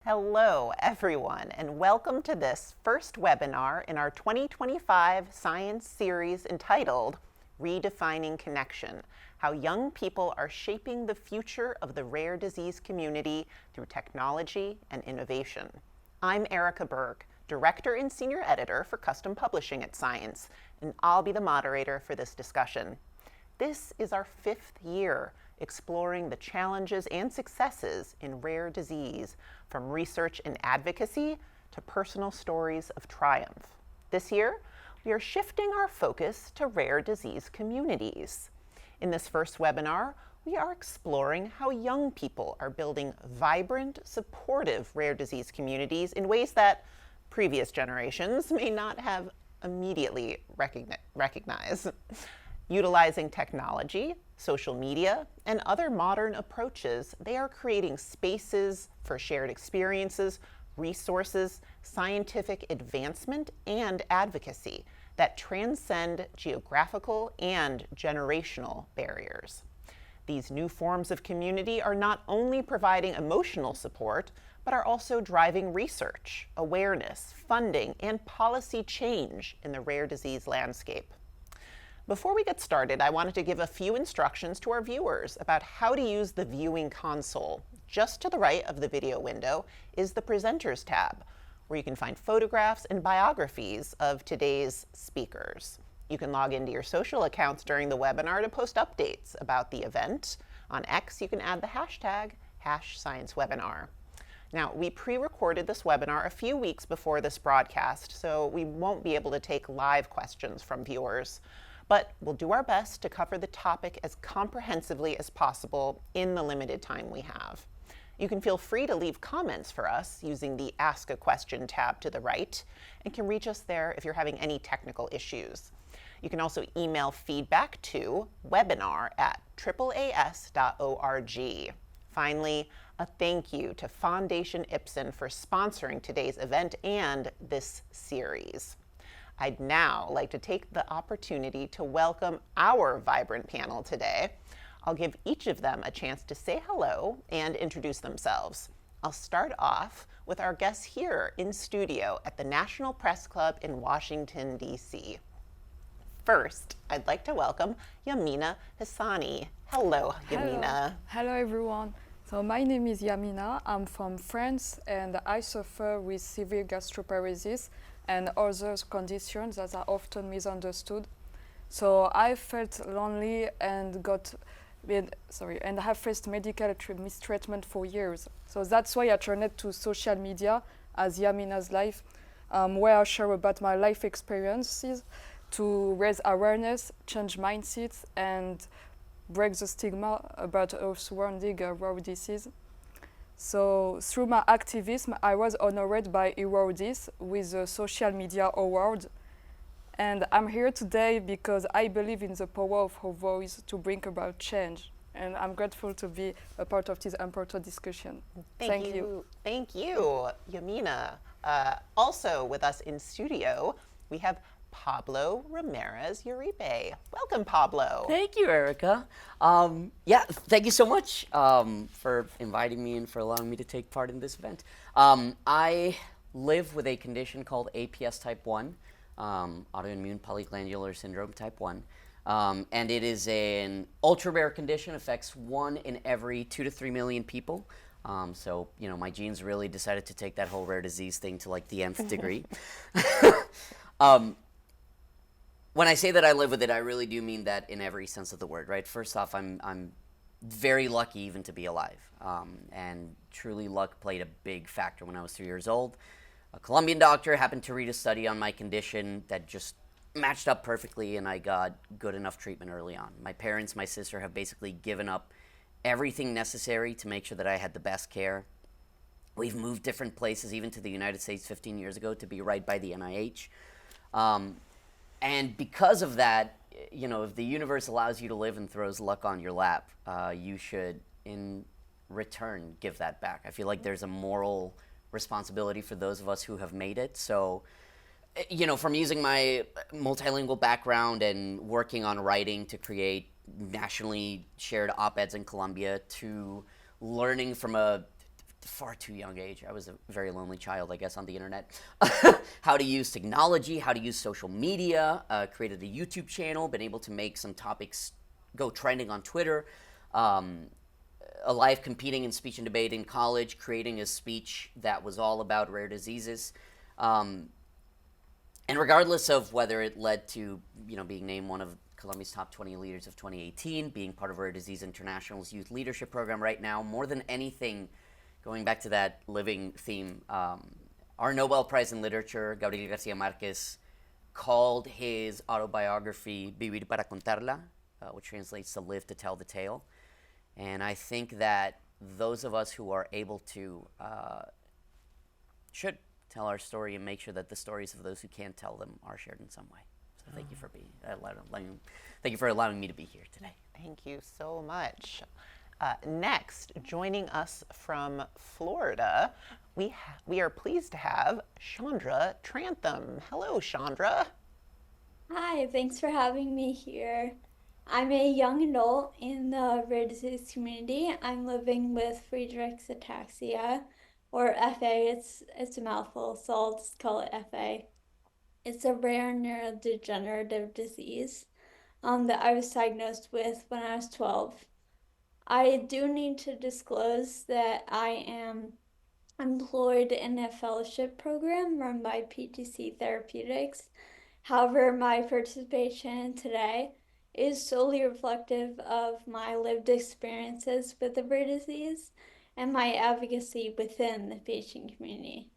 Hello, everyone, and welcome to this first webinar in our 2025 science series entitled Redefining Connection: How Young People Are Shaping the Future of the Rare Disease Community Through Technology and Innovation. I'm Erika Berg, Director and Senior Editor for Custom Publishing at Science, and I'll be the moderator for this discussion. This is our 5th year exploring the challenges and successes in rare disease, from research and advocacy to personal stories of triumph. This year, we are shifting our focus to rare disease communities. In this first webinar, we are exploring how young people are building vibrant, supportive rare disease communities in ways that previous generations may not have immediately recognized. Utilizing technology, social media, and other modern approaches, they are creating spaces for shared experiences, resources, scientific advancement, and advocacy that transcend geographical and generational barriers. These new forms of community are not only providing emotional support, but are also driving research, awareness, funding, and policy change in the rare disease landscape. Before we get started, I wanted to give a few instructions to our viewers about how to use the viewing console. Just to the right of the video window is the Presenters tab, where you can find photographs and biographies of today's speakers. You can log into your social accounts during the webinar to post updates about the event. On X, you can add the hashtag #ScienceWebinar. Now, we pre-recorded this webinar a few weeks before this broadcast, so we won't be able to take live questions from viewers. But we'll do our best to cover the topic as comprehensively as possible in the limited time we have. You can feel free to leave comments for us using the Ask a Question tab to the right, and can reach us there if you're having any technical issues. You can also email feedback to webinar@AAAS.org. Finally, a thank you to Foundation Ipsen for sponsoring today's event and this series. I'd now like to take the opportunity to welcome our vibrant panel today. I'll give each of them a chance to say hello and introduce themselves. I'll start off with our guests here in studio at the National Press Club in Washington, D.C. First, I'd like to welcome Yamina Hsaini. Hello, Yamina. Hello, everyone. So my name is Yamina. I'm from France, and I suffer with severe gastroparesis and other conditions that are often misunderstood. So I felt lonely and and have faced medical mistreatment for years. So that's why I turned to social media as Yamina's Life, where I share about my life experiences to raise awareness, change mindsets, and break the stigma about surrounding rare disease. So through my activism, I was honored by This with the Social Media Award. And I'm here today because I believe in the power of her voice to bring about change. And I'm grateful to be a part of this important discussion. Thank you. Thank you, Yamina. Also with us in studio, we have Pablo Ramirez Uribe. Welcome, Pablo. Thank you, Erika. Thank you so much for inviting me and for allowing me to take part in this event. I live with a condition called APS type 1, autoimmune polyglandular syndrome type 1. And it is an ultra-rare condition, affects 1 in every 2 to 3 million people. So, my genes really decided to take that whole rare disease thing to like the nth degree. When I say that I live with it, I really do mean that in every sense of the word, right? First off, I'm very lucky even to be alive. And truly luck played a big factor when I was 3 years old. A Colombian doctor happened to read a study on my condition that just matched up perfectly, and I got good enough treatment early on. My parents, my sister have basically given up everything necessary to make sure that I had the best care. We've moved different places, even to the United States 15 years ago, to be right by the NIH. And because of that, if the universe allows you to live and throws luck on your lap, you should, in return, give that back. I feel like there's a moral responsibility for those of us who have made it. So, from using my multilingual background and working on writing to create nationally shared op-eds in Colombia, to learning from a far too young age. I was a very lonely child, I guess, on the internet. How to use technology, how to use social media, created a YouTube channel, been able to make some topics go trending on Twitter. Alive competing in speech and debate in college, creating a speech that was all about rare diseases. And regardless of whether it led to, being named one of Colombia's top 20 leaders of 2018, being part of Rare Disease International's youth leadership program right now, more than anything, going back to that living theme, our Nobel Prize in Literature, Gabriel Garcia Marquez, called his autobiography Vivir para contarla, which translates to live to tell the tale. And I think that those of us who are able to should tell our story and make sure that the stories of those who can't tell them are shared in some way. So thank you for allowing me to be here today. Thank you so much. Next, joining us from Florida, we are pleased to have Shandra Trantham. Hello, Shandra. Hi, thanks for having me here. I'm a young adult in the rare disease community. I'm living with Friedreich's ataxia, or FA. It's a mouthful, so I'll just call it FA. It's a rare neurodegenerative disease that I was diagnosed with when I was 12. I do need to disclose that I am employed in a fellowship program run by PTC Therapeutics. However, my participation today is solely reflective of my lived experiences with the rare disease and my advocacy within the patient community.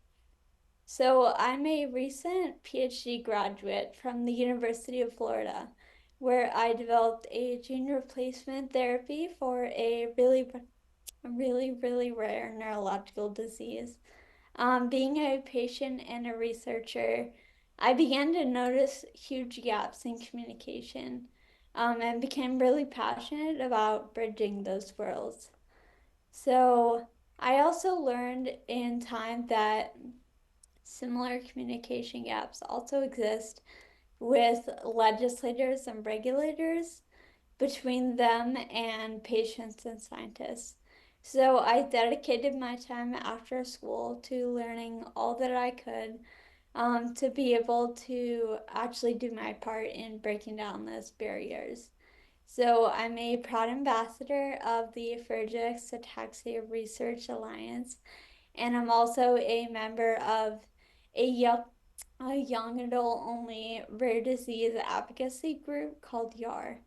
So I'm a recent Ph.D. graduate from the University of Florida, where I developed a gene replacement therapy for a really rare neurological disease. Being a patient and a researcher, I began to notice huge gaps in communication and became really passionate about bridging those worlds. So I also learned in time that similar communication gaps also exist with legislators and regulators, between them and patients and scientists. So I dedicated my time after school to learning all that I could to be able to actually do my part in breaking down those barriers. So I'm a proud ambassador of the Friedreich's Ataxia Research Alliance, and I'm also a member of a young adult only rare disease advocacy group called YAR.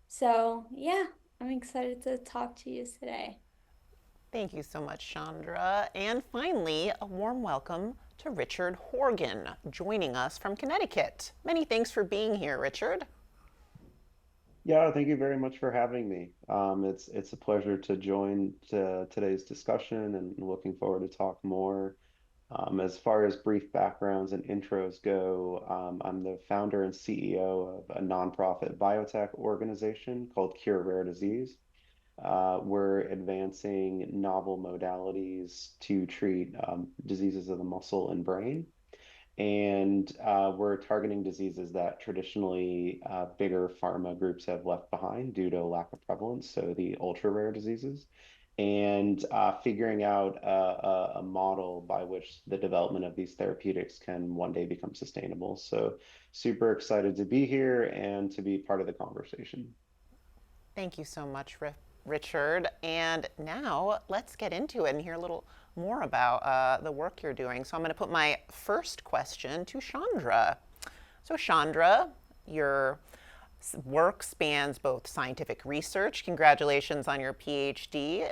So yeah, I'm excited to talk to you today. Thank you so much, Shandra. And finally, a warm welcome to Richard Horgan, joining us from Connecticut. Many thanks for being here, Richard. Yeah, thank you very much for having me. It's a pleasure to join today's discussion and looking forward to talk more. As far as brief backgrounds and intros go, I'm the founder and CEO of a nonprofit biotech organization called Cure Rare Disease. We're advancing novel modalities to treat diseases of the muscle and brain. And we're targeting diseases that traditionally bigger pharma groups have left behind due to lack of prevalence, so the ultra rare diseases, and figuring out a model by which the development of these therapeutics can one day become sustainable. So super excited to be here and to be part of the conversation. Thank you so much, Richard. And now let's get into it and hear a little more about the work you're doing. So I'm going to put my first question to Shandra. So Shandra, your work spans both scientific research, congratulations on your PhD,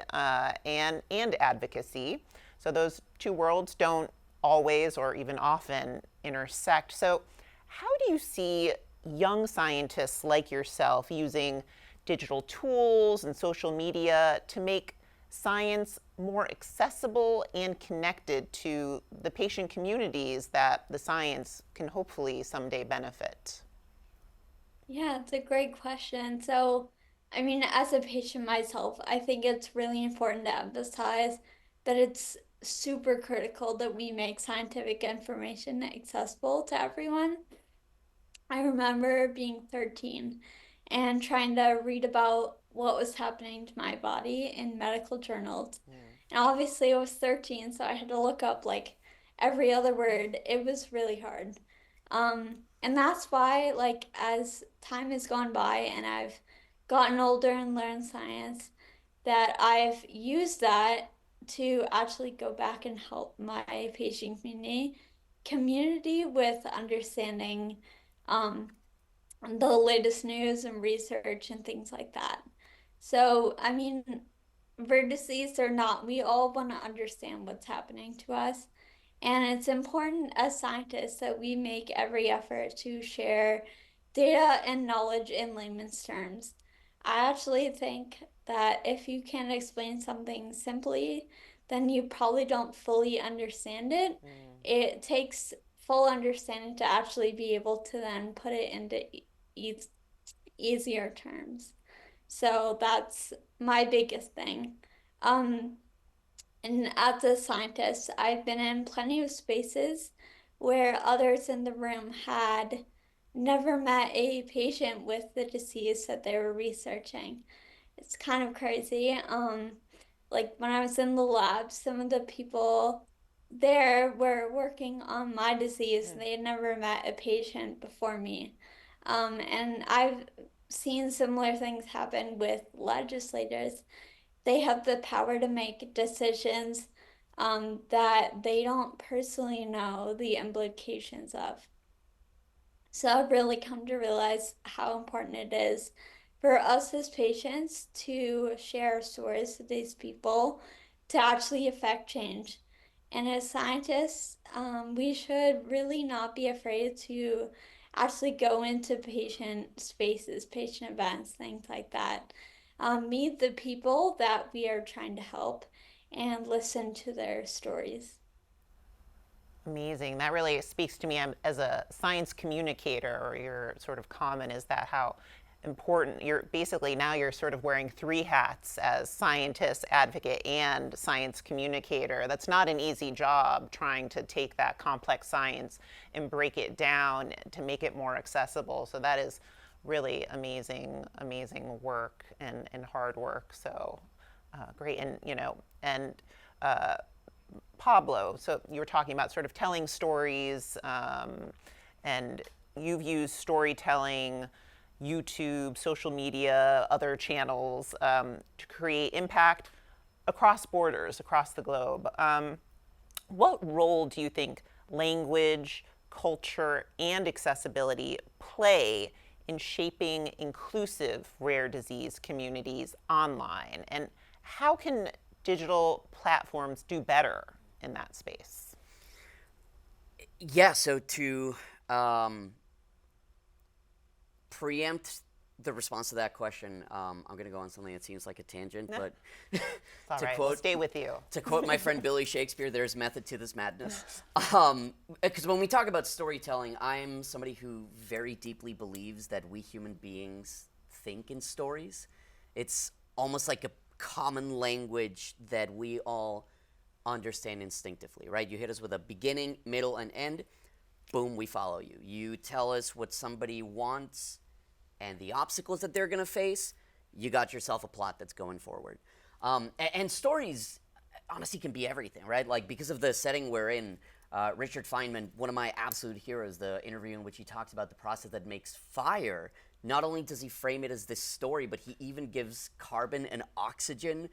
and advocacy. So those two worlds don't always or even often intersect. So how do you see young scientists like yourself using digital tools and social media to make science more accessible and connected to the patient communities that the science can hopefully someday benefit? Yeah, it's a great question. So, I mean, as a patient myself, I think it's really important to emphasize that it's super critical that we make scientific information accessible to everyone. I remember being 13 and trying to read about what was happening to my body in medical journals. And obviously I was 13, so I had to look up like every other word. It was really hard. And that's why, like, as time has gone by and I've gotten older and learned science, that I've used that to actually go back and help my patient community with understanding the latest news and research and things like that. So, I mean, rare disease or not, we all want to understand what's happening to us. And it's important as scientists that we make every effort to share data and knowledge in layman's terms. I actually think that if you can't explain something simply, then you probably don't fully understand it. It takes full understanding to actually be able to then put it into easier terms. So that's my biggest thing. And as a scientist, I've been in plenty of spaces where others in the room had never met a patient with the disease that they were researching. It's kind of crazy. Like when I was in the lab, some of the people there were working on my disease. They had never met a patient before me. And I've seen similar things happen with legislators. They have the power to make decisions that they don't personally know the implications of. So I've really come to realize how important it is for us as patients to share stories with these people to actually affect change. And as scientists, we should really not be afraid to actually go into patient spaces, patient events, things like that. Meet the people that we are trying to help and listen to their stories. Amazing. That really speaks to me as a science communicator, or your sort of comment is that how important you're basically now you're sort of wearing three hats as scientist, advocate, and science communicator. That's not an easy job, trying to take that complex science and break it down to make it more accessible. So that is really amazing work and hard work. So great. And Pablo, so you were talking about sort of telling stories, and you've used storytelling, YouTube, social media, other channels to create impact across borders, across the globe. What role do you think language, culture, and accessibility play in shaping inclusive rare disease communities online? And how can digital platforms do better in that space? Yeah, so to preempt the response to that question, I'm going to go on something that seems like a tangent, but It's all right. quote, We'll stay with you. to quote my friend Billy Shakespeare, there's method to this madness. Because when we talk about storytelling, I'm somebody who very deeply believes that we human beings think in stories. It's almost like a common language that we all understand instinctively, right? You hit us with a beginning, middle, and end. Boom, we follow you. You tell us what somebody wants and the obstacles that they're going to face. You got yourself a plot that's going forward. And stories, honestly, can be everything, right? Like, because of the setting we're in, Richard Feynman, one of my absolute heroes, the interview in which he talks about the process that makes fire, not only does he frame it as this story, but he even gives carbon and oxygen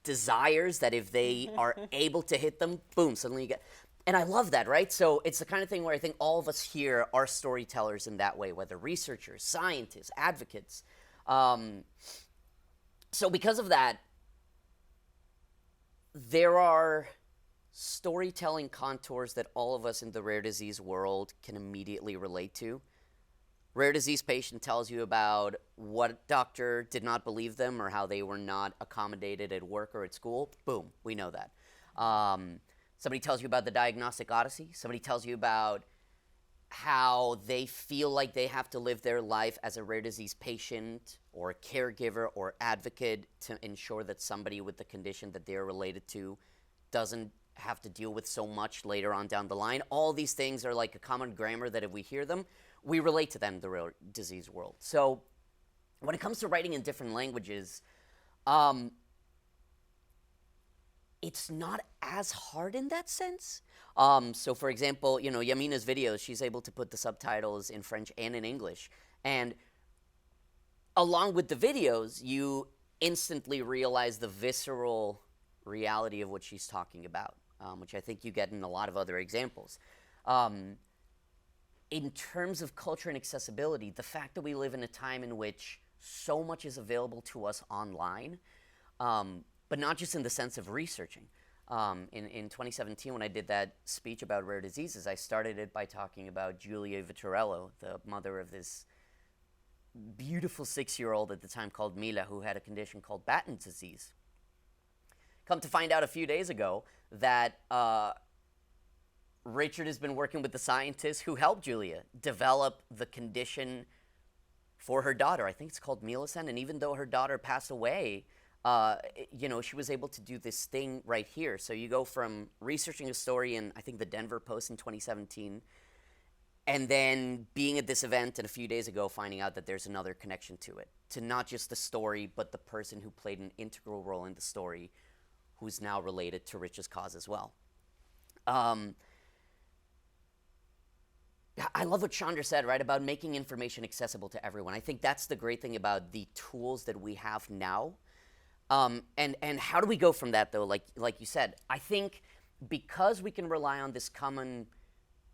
desires that if they are able to hit them, boom, suddenly you get... And I love that, right? So it's the kind of thing where I think all of us here are storytellers in that way, whether researchers, scientists, advocates. So because of that, there are storytelling contours that all of us in the rare disease world can immediately relate to. Rare disease patient tells you about what doctor did not believe them or how they were not accommodated at work or at school. Boom, we know that. Somebody tells you about the diagnostic odyssey. Somebody tells you about how they feel like they have to live their life as a rare disease patient or a caregiver or advocate to ensure that somebody with the condition that they're related to doesn't have to deal with so much later on down the line. All these things are like a common grammar that if we hear them, we relate to them in the rare disease world. So when it comes to writing in different languages, it's not as hard in that sense. So for example, Yamina's videos, she's able to put the subtitles in French and in English. And along with the videos, you instantly realize the visceral reality of what she's talking about, which I think you get in a lot of other examples. In terms of culture and accessibility, the fact that we live in a time in which so much is available to us online, but not just in the sense of researching. In 2017, when I did that speech about rare diseases, I started it by talking about Giulia Vittorello, the mother of this beautiful 6-year-old at the time called Mila, who had a condition called Batten's disease. Come to find out a few days ago that Richard has been working with the scientists who helped Giulia develop the condition for her daughter. I think it's called Millicent, and even though her daughter passed away, she was able to do this thing right here. So you go from researching a story in, I think, the Denver Post in 2017, and then being at this event and a few days ago finding out that there's another connection to it, to not just the story, but the person who played an integral role in the story, who's now related to Rich's cause as well. I love what Shandra said, right, about making information accessible to everyone. I think that's the great thing about the tools that we have now. And how do we go from that, though, like you said? I think because we can rely on this common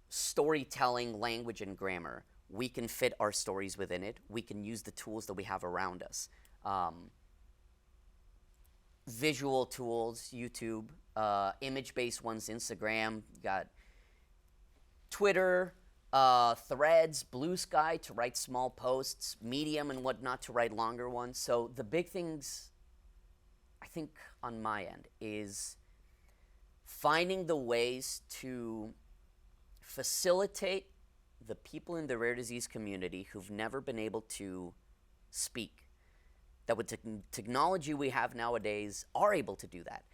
storytelling language and grammar, we can fit our stories within it. We can use the tools that we have around us. Visual tools, YouTube, image-based ones, Instagram, you got Twitter, Threads, Blue Sky to write small posts, Medium and whatnot to write longer ones. So the big things, I think, on my end, is finding the ways to facilitate the people in the rare disease community who've never been able to speak, that with technology we have nowadays are able to do that.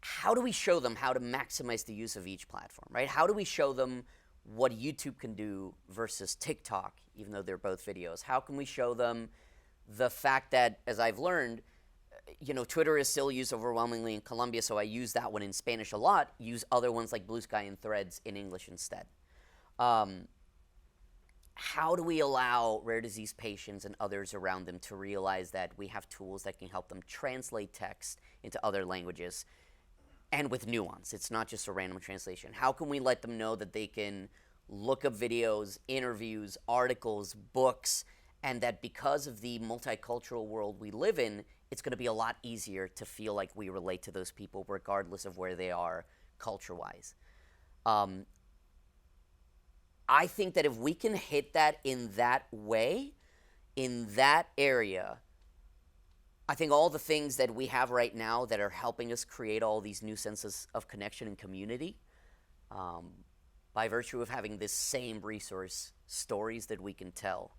How do we show them how to maximize the use of each platform, right? How do we show them what YouTube can do versus TikTok, even though they're both videos? How can we show them the fact that, as I've learned, Twitter is still used overwhelmingly in Colombia, so I use that one in Spanish a lot, use other ones like Blue Sky and Threads in English instead. How do we allow rare disease patients and others around them to realize that we have tools that can help them translate text into other languages, and with nuance? It's not just a random translation. How can we let them know that they can look up videos, interviews, articles, books, and that because of the multicultural world we live in, it's going to be a lot easier to feel like we relate to those people regardless of where they are culture-wise. I think that if we can hit that in that way, in that area, I think all the things that we have right now that are helping us create all these new senses of connection and community, by virtue of having this same resource, stories that we can tell,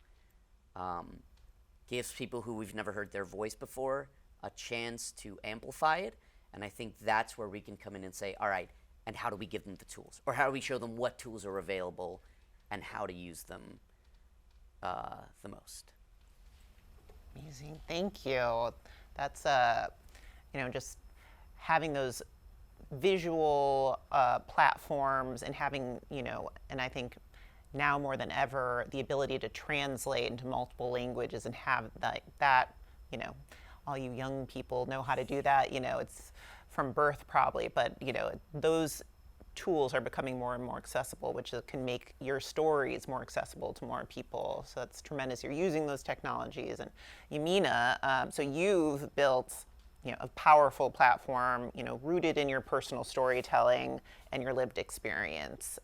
gives people who we've never heard their voice before a chance to amplify it. And I think that's where we can come in and say, all right, and how do we give them the tools? Or how do we show them what tools are available and how to use them the most? Amazing, thank you. That's just having those visual platforms and having, and I think now more than ever, the ability to translate into multiple languages and have that, all you young people know how to do that, it's from birth probably, but, those tools are becoming more and more accessible, which can make your stories more accessible to more people. So that's tremendous. You're using those technologies. And Yamina, so you've built a powerful platform, rooted in your personal storytelling and your lived experience.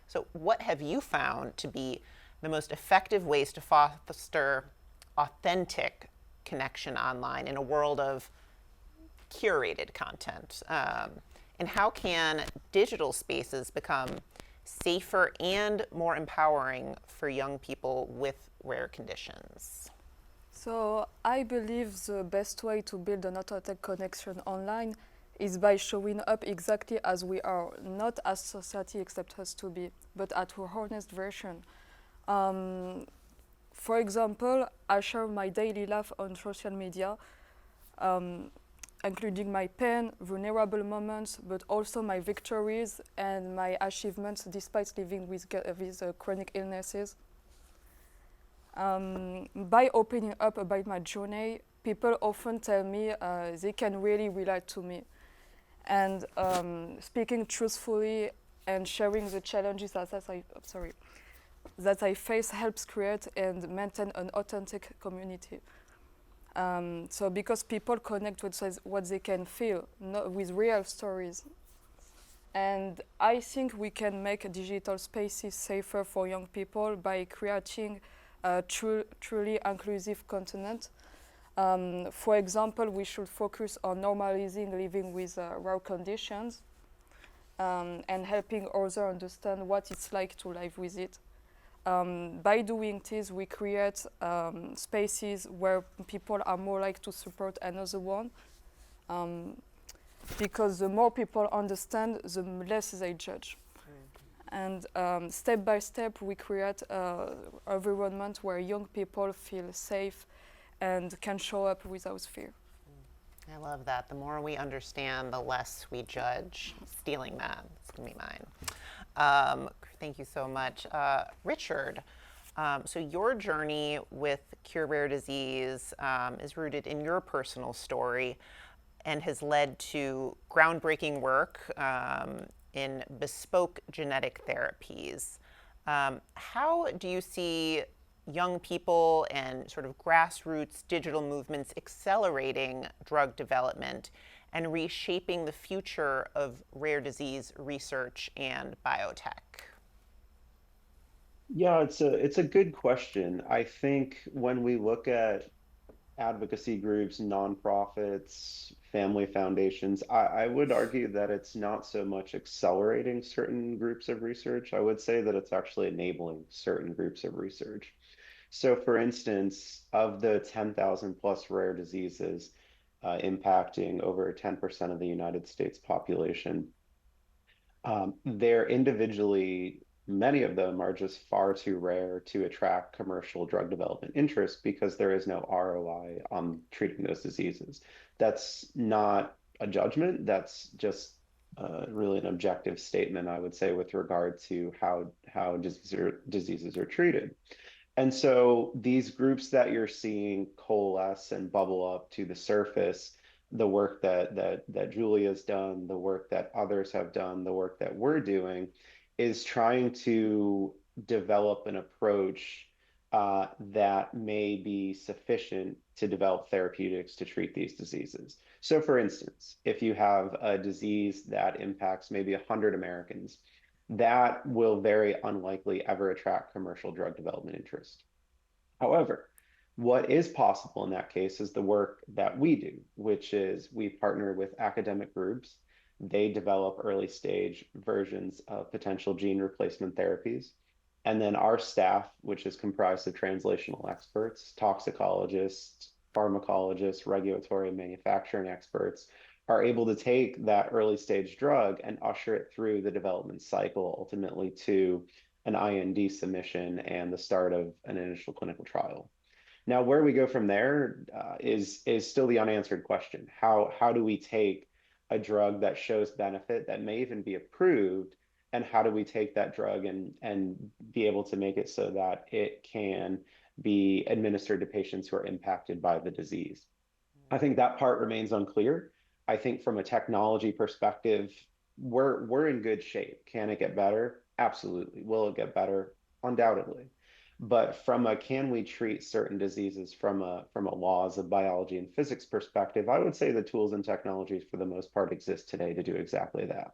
So what have you found to be the most effective ways to foster authentic connection online in a world of curated content? And how can digital spaces become safer and more empowering for young people with rare conditions? So I believe the best way to build an authentic connection online is by showing up exactly as we are, not as society expects us to be, but at our honest version. For example, I share my daily life on social media, um, including my pain, vulnerable moments, but also my victories and my achievements despite living with chronic illnesses. By opening up about my journey, people often tell me they can really relate to me. And speaking truthfully and sharing the challenges that I face helps create and maintain an authentic community. So because people connect with what they can feel, with real stories. And I think we can make digital spaces safer for young people by creating truly inclusive content. For example, we should focus on normalizing living with rare conditions and helping others understand what it's like to live with it. By doing this, we create spaces where people are more likely to support another one, because the more people understand, the less they judge. And step by step, we create an environment where young people feel safe and can show up without fear. I love that. The more we understand, the less we judge. Stealing that. It's going to be mine. Thank you so much. Richard, so your journey with Cure Rare Disease is rooted in your personal story and has led to groundbreaking work in bespoke genetic therapies. How do you see young people and sort of grassroots digital movements accelerating drug development and reshaping the future of rare disease research and biotech? Yeah, it's a good question. I think when we look at advocacy groups, nonprofits, family foundations, I would argue that it's not so much accelerating certain groups of research. I would say that it's actually enabling certain groups of research. So, for instance, of the 10,000 plus rare diseases impacting over 10% of the United States population, they're individually, many of them are just far too rare to attract commercial drug development interest because there is no ROI on treating those diseases. That's not a judgment, that's just really an objective statement, I would say, with regard to how diseases are treated. And so these groups that you're seeing coalesce and bubble up to the surface, the work that Julia's done, the work that others have done, the work that we're doing, is trying to develop an approach that may be sufficient to develop therapeutics to treat these diseases. So, for instance, if you have a disease that impacts maybe 100 Americans, that will very unlikely ever attract commercial drug development interest. However, what is possible in that case is the work that we do, which is we partner with academic groups. They develop early stage versions of potential gene replacement therapies. And then our staff, which is comprised of translational experts, toxicologists, pharmacologists, regulatory and manufacturing experts, are able to take that early stage drug and usher it through the development cycle, ultimately to an IND submission and the start of an initial clinical trial. Now, where we go from there is still the unanswered question. How do we take a drug that shows benefit that may even be approved, and how do we take that drug and be able to make it so that it can be administered to patients who are impacted by the disease? I think that part remains unclear. I think from a technology perspective, we're in good shape. Can it get better? Absolutely. Will it get better? Undoubtedly. But from a can we treat certain diseases from a laws of biology and physics perspective, I would say the tools and technologies for the most part exist today to do exactly that.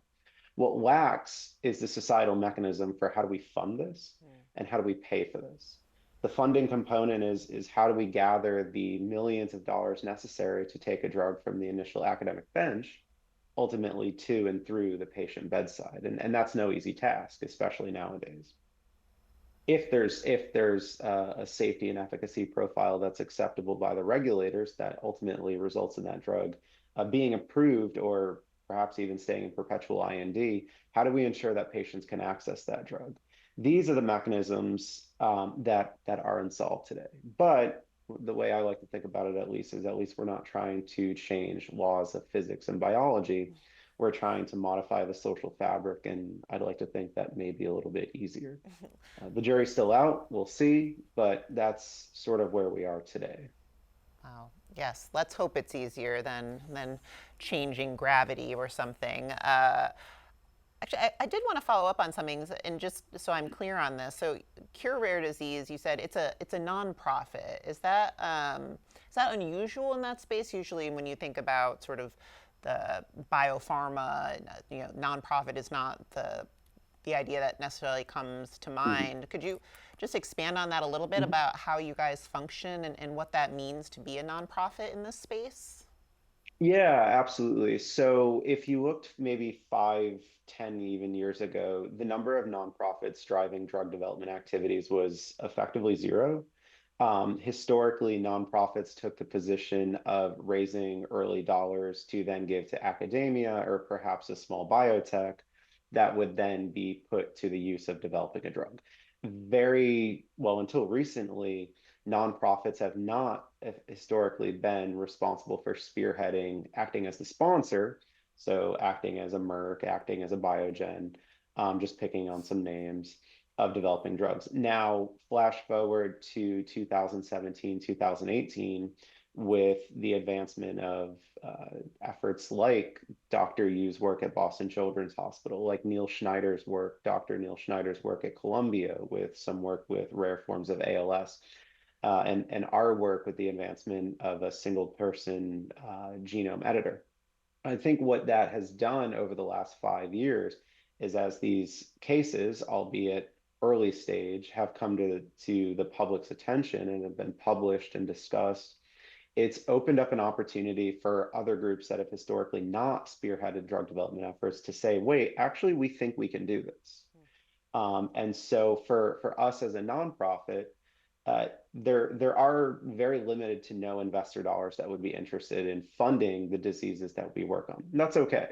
What lacks is the societal mechanism for how do we fund this and how do we pay for this. The funding component is how do we gather the millions of dollars necessary to take a drug from the initial academic bench ultimately to and through the patient bedside. And that's no easy task, especially nowadays. If there's a safety and efficacy profile that's acceptable by the regulators that ultimately results in that drug being approved or perhaps even staying in perpetual IND, how do we ensure that patients can access that drug? These are the mechanisms that are unsolved today. But the way I like to think about it, at least we're not trying to change laws of physics and biology. We're trying to modify the social fabric, and I'd like to think that may be a little bit easier. The jury's still out, we'll see, but that's sort of where we are today. Wow. Yes, let's hope it's easier than changing gravity or something. Actually, I did want to follow up on something, and just so I'm clear on this. So, Cure Rare Disease, you said it's a nonprofit. Is that unusual in that space? Usually, when you think about sort of the biopharma, nonprofit is not the idea that necessarily comes to Mhm. mind. Could you just expand on that a little bit about how you guys function and what that means to be a nonprofit in this space? Yeah, absolutely. So if you looked maybe 5, 10, even years ago, the number of nonprofits driving drug development activities was effectively zero. Historically, nonprofits took the position of raising early dollars to then give to academia or perhaps a small biotech that would then be put to the use of developing a drug. Very well, until recently, nonprofits have not historically been responsible for spearheading, acting as the sponsor. So, acting as a Merck, acting as a Biogen, just picking on some names of developing drugs. Now, flash forward to 2017, 2018, with the advancement of efforts like Dr. Yu's work at Boston Children's Hospital, like Neil Schneider's work, Dr. Neil Schneider's work at Columbia, with some work with rare forms of ALS, and our work with the advancement of a single person genome editor. I think what that has done over the last 5 years is, as these cases, albeit early stage, have come to the public's attention and have been published and discussed, it's opened up an opportunity for other groups that have historically not spearheaded drug development efforts to say, wait, actually, we think we can do this. And so for us as a nonprofit, there are very limited to no investor dollars that would be interested in funding the diseases that we work on. And that's okay.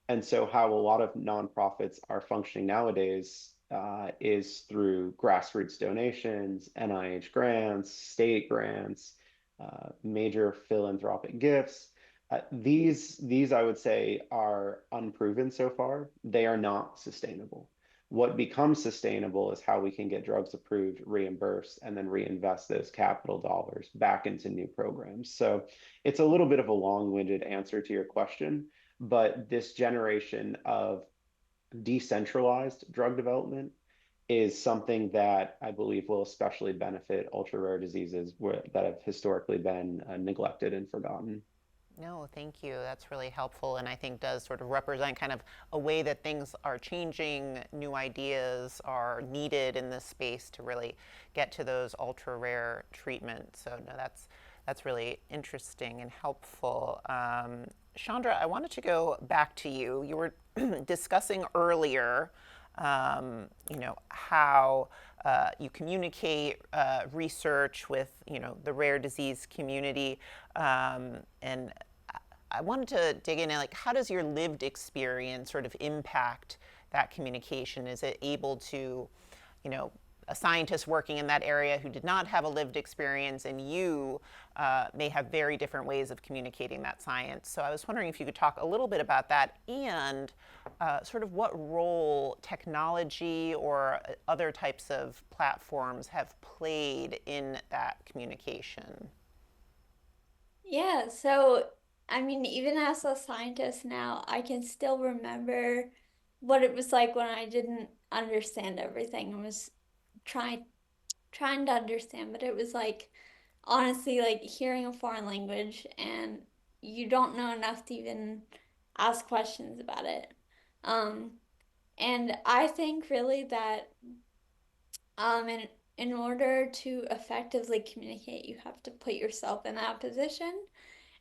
And so how a lot of nonprofits are functioning nowadays is through grassroots donations, NIH grants, state grants, major philanthropic gifts. These I would say are unproven so far. They are not sustainable. What becomes sustainable is how we can get drugs approved, reimbursed, and then reinvest those capital dollars back into new programs. So it's a little bit of a long-winded answer to your question, but this generation of decentralized drug development is something that I believe will especially benefit ultra rare diseases that have historically been neglected and forgotten. No, thank you. That's really helpful, and I think does sort of represent kind of a way that things are changing. New ideas are needed in this space to really get to those ultra rare treatments. So no, that's really interesting and helpful. Chandra, I wanted to go back to you. You were discussing earlier, how you communicate research with, the rare disease community, and I wanted to dig in, like, how does your lived experience sort of impact that communication? Is it able to, you know, a scientist working in that area who did not have a lived experience, and you may have very different ways of communicating that science. So I was wondering if you could talk a little bit about that, and sort of what role technology or other types of platforms have played in that communication. Yeah, so I mean, even as a scientist now, I can still remember what it was like when I didn't understand everything. I was trying trying to understand, but it was like honestly like hearing a foreign language and you don't know enough to even ask questions about it. Um, and I think really that in order to effectively communicate, you have to put yourself in that position.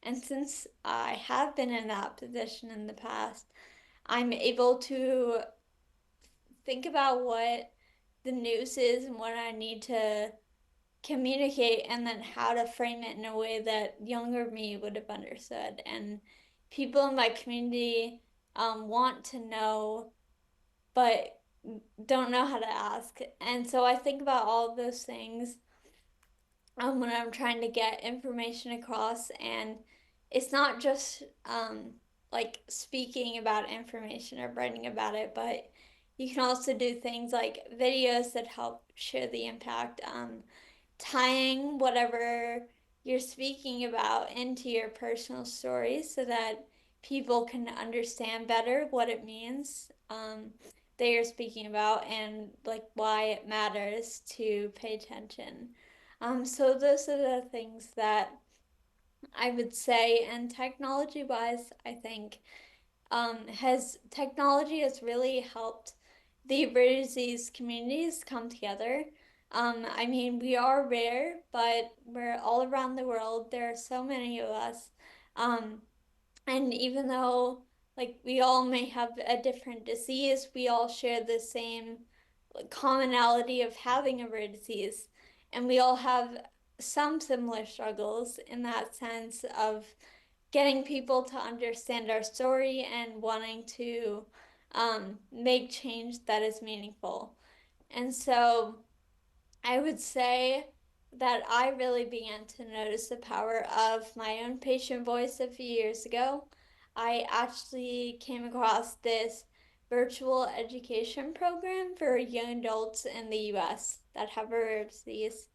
And since I have been in that position in the past, I'm able to think about what the news is and what I need to communicate and then how to frame it in a way that younger me would have understood. And people in my community want to know, but don't know how to ask. And so I think about all of those things when I'm trying to get information across. And it's not just like speaking about information or writing about it, but you can also do things like videos that help share the impact, tying whatever you're speaking about into your personal story so that people can understand better what it means that you're speaking about and like why it matters to pay attention. So those are the things that I would say. And technology wise, I think has technology has really helped the rare disease communities come together. I mean, we are rare, but we're all around the world. There are so many of us. Um, and even though like we all may have a different disease, we all share the same like, commonality of having a rare disease. And we all have some similar struggles in that sense of getting people to understand our story and wanting to make change that is meaningful. And so I would say that I really began to notice the power of my own patient voice a few years ago. I actually came across this virtual education program for young adults in the US that have a rare disease.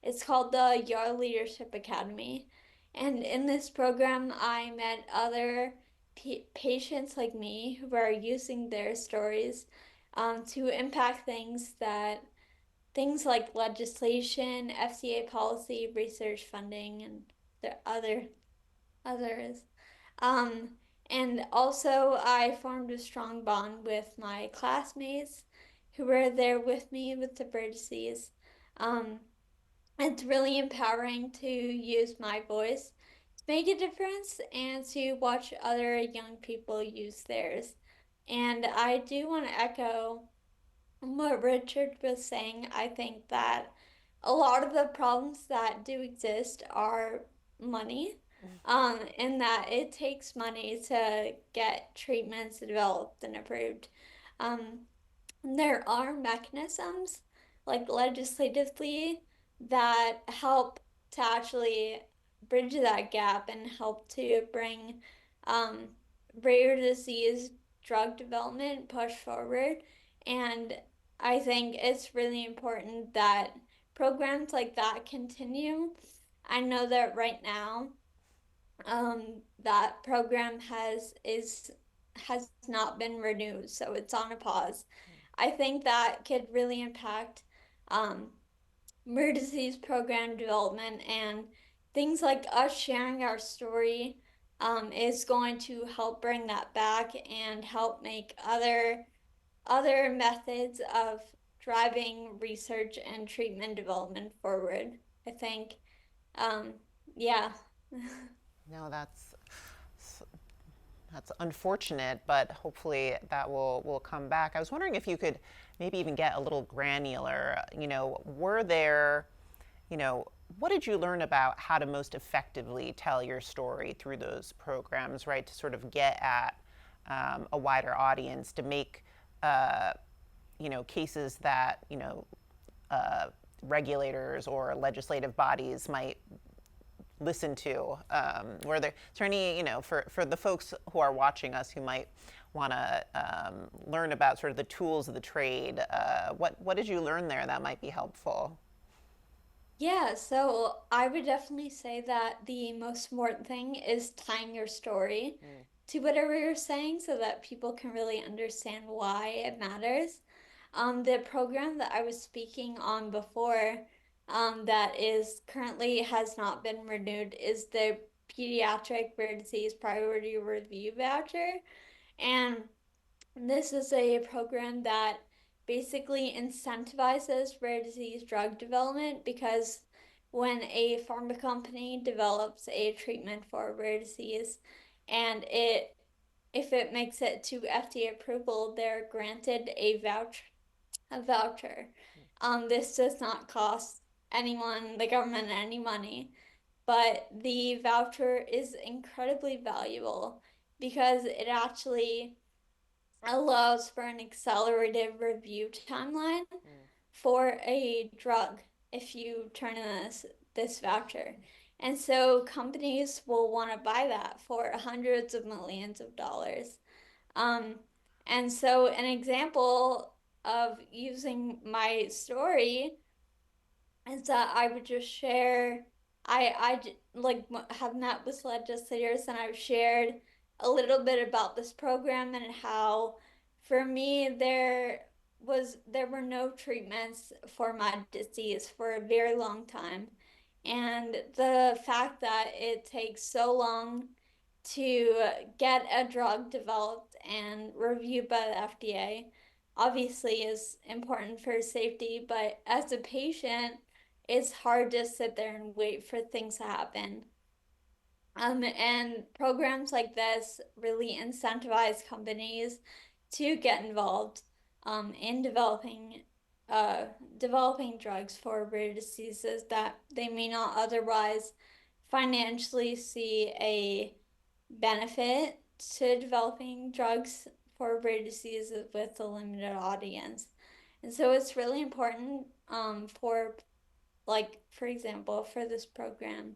It's called the Your Leadership Academy. And in this program, I met other patients like me who are using their stories to impact things like legislation, FCA policy, research funding, and the others. Um, and also, I formed a strong bond with my classmates who were there with me with the rare disease. Um, it's really empowering to use my voice to make a difference and to watch other young people use theirs. And I do want to echo what Richard was saying. I think that a lot of the problems that do exist are money, and that it takes money to get treatments developed and approved. Um, there are mechanisms, like legislatively, that help to actually bridge that gap and help to bring um, rare disease drug development push forward. And I think it's really important that programs like that continue. I know that right now, that program has not been renewed, so it's on a pause. I think that could really impact um, rare disease program development, and things like us sharing our story is going to help bring that back and help make other methods of driving research and treatment development forward. I think, um, yeah. No, that's unfortunate, but hopefully that will come back. I was wondering if you could maybe even get a little granular. Were there, what did you learn about how to most effectively tell your story through those programs, right? To sort of get at a wider audience, to make, cases that, regulators or legislative bodies might listen to? Is there any, for the folks who are watching us who might want to learn about sort of the tools of the trade, what did you learn there that might be helpful? Yeah, so I would definitely say that the most important thing is tying your story to whatever you're saying so that people can really understand why it matters. The program that I was speaking on before, that is currently has not been renewed, is the Pediatric Rare Disease Priority Review Voucher. And this is a program that basically incentivizes rare disease drug development because when a pharma company develops a treatment for a rare disease and if it makes it to FDA approval, they're granted a voucher. This does not cost anyone, the government, any money, but the voucher is incredibly valuable because it actually allows for an accelerated review timeline for a drug if you turn in this voucher. And so companies will want to buy that for hundreds of millions of dollars. Um, and so an example of using my story is that I would just share. Like have met with legislators and I've shared a little bit about this program and how, for me, there were no treatments for my disease for a very long time, and the fact that it takes so long to get a drug developed and reviewed by the FDA obviously is important for safety, but as a patient, it's hard to sit there and wait for things to happen. And programs like this really incentivize companies to get involved in uh, developing drugs for rare diseases that they may not otherwise financially see a benefit to developing drugs for rare diseases with a limited audience. And so it's really important for, like, for example, for this program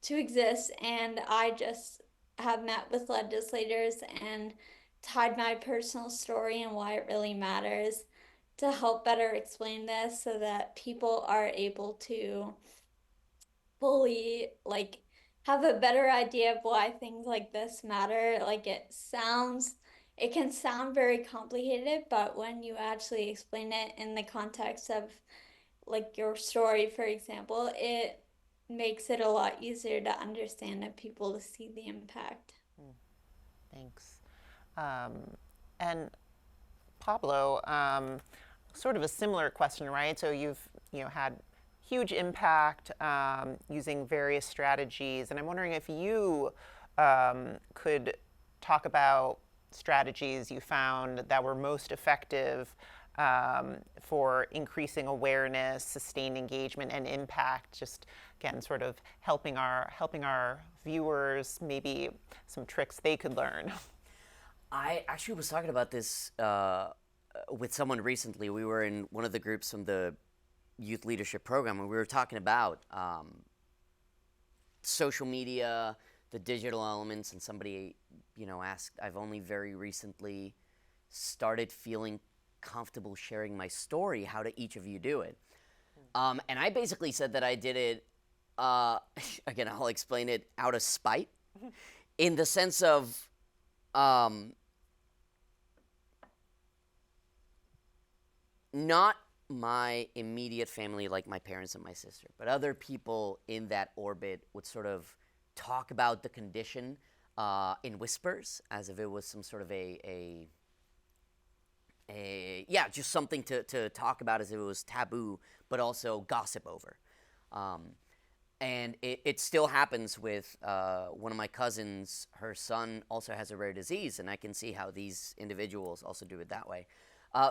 to exist. And I just have met with legislators and tied my personal story and why it really matters to help better explain this so that people are able to fully, like, have a better idea of why things like this matter. Like, it can sound very complicated, but when you actually explain it in the context of, like, your story, for example, it makes it a lot easier to understand and people to see the impact. Thanks. And Pablo, sort of a similar question, right? So you've had huge impact using various strategies, and I'm wondering if you could talk about strategies you found that were most effective for increasing awareness, sustained engagement, and impact. Just again, sort of helping our viewers, maybe some tricks they could learn. I actually was talking about this with someone recently. We were in one of the groups from the youth leadership program, and we were talking about social media, the digital elements, and somebody, asked, I've only very recently started feeling comfortable sharing my story. How do each of you do it? And I basically said that I did it, again, I'll explain it, out of spite, in the sense of, not my immediate family, like my parents and my sister, but other people in that orbit would sort of talk about the condition in whispers, as if it was some sort of just something to talk about, as if it was taboo, but also gossip over. And it still happens with one of my cousins. Her son also has a rare disease, and I can see how these individuals also do it that way.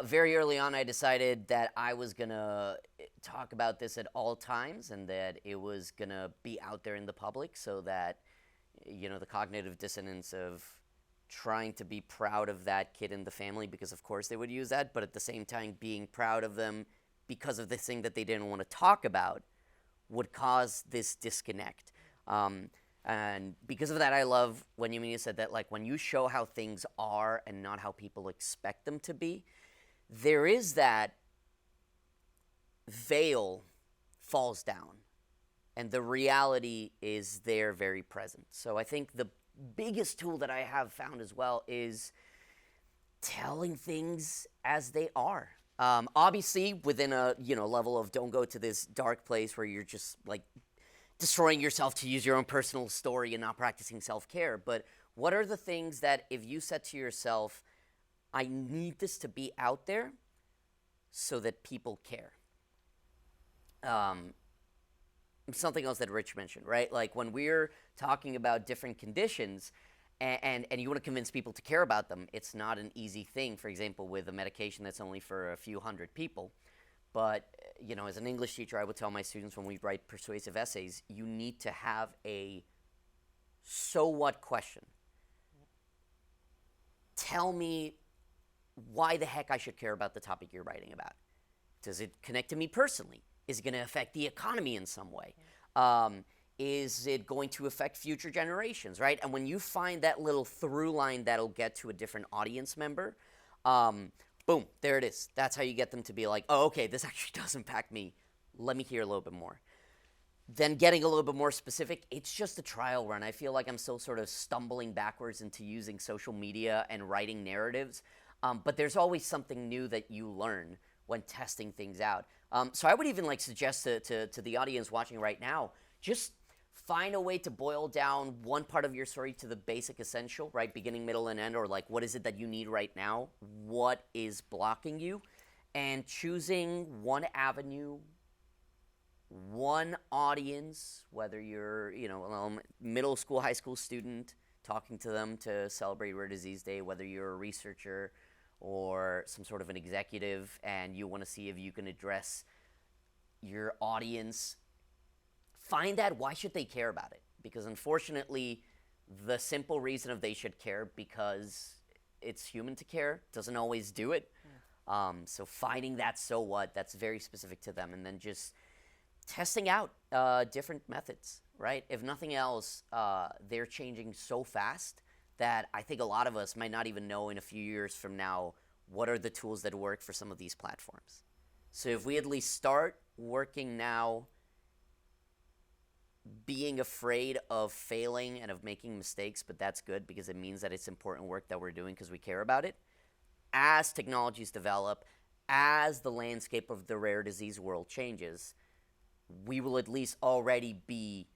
Very early on, I decided that I was going to talk about this at all times, and that it was going to be out there in the public, so that, the cognitive dissonance of trying to be proud of that kid in the family, because of course they would use that, but at the same time being proud of them because of this thing that they didn't want to talk about, would cause this disconnect. And because of that, I love when Yamina said that, like, when you show how things are and not how people expect them to be, there is that veil falls down, and the reality is there, very present. So I think the biggest tool that I have found as well is telling things as they are. Obviously, within a level of, don't go to this dark place where you're just like destroying yourself to use your own personal story and not practicing self-care. But what are the things that, if you said to yourself, I need this to be out there so that people care? Something else that Rich mentioned, right? Like, when we're talking about different conditions, and you want to convince people to care about them, it's not an easy thing. For example, with a medication that's only for a few hundred people. But, as an English teacher, I would tell my students, when we write persuasive essays, you need to have a so what question. Tell me why the heck I should care about the topic you're writing about. Does it connect to me personally? Is it going to affect the economy in some way? Is it going to affect future generations, right? And when you find that little through line that'll get to a different audience member, boom, there it is. That's how you get them to be like, oh, okay, this actually does impact me. Let me hear a little bit more. Then getting a little bit more specific, it's just a trial run. I feel like I'm still sort of stumbling backwards into using social media and writing narratives. But there's always something new that you learn when testing things out. So I would even like suggest to the audience watching right now, just find a way to boil down one part of your story to the basic essential, right? Beginning, middle, and end, or like what is it that you need right now? What is blocking you? And choosing one avenue, one audience, whether you're, middle school, high school student, talking to them to celebrate Rare Disease Day, whether you're a researcher or some sort of an executive and you want to see if you can address your audience, find that why should they care about it? Because unfortunately, the simple reason of they should care because it's human to care doesn't always do it. So finding that so what, that's very specific to them, and then just testing out different methods, right? If nothing else, they're changing so fast that I think a lot of us might not even know in a few years from now what are the tools that work for some of these platforms. So if we at least start working now, being afraid of failing and of making mistakes, but that's good because it means that it's important work that we're doing because we care about it. As technologies develop, as the landscape of the rare disease world changes, we will at least already be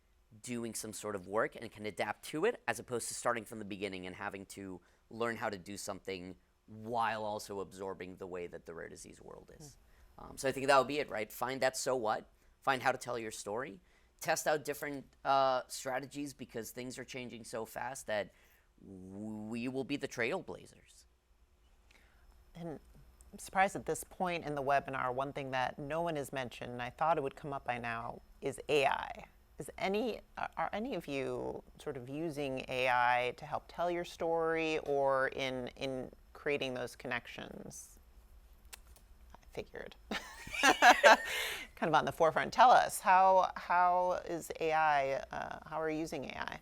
doing some sort of work and can adapt to it, as opposed to starting from the beginning and having to learn how to do something while also absorbing the way that the rare disease world is. So I think that would be it, right? Find that so what, find how to tell your story, test out different strategies because things are changing so fast that we will be the trailblazers. And I'm surprised at this point in the webinar, one thing that no one has mentioned, and I thought it would come up by now, is AI. Are any of you sort of using AI to help tell your story or in creating those connections? I figured. Kind of on the forefront. Tell us, how is AI, how are you using AI?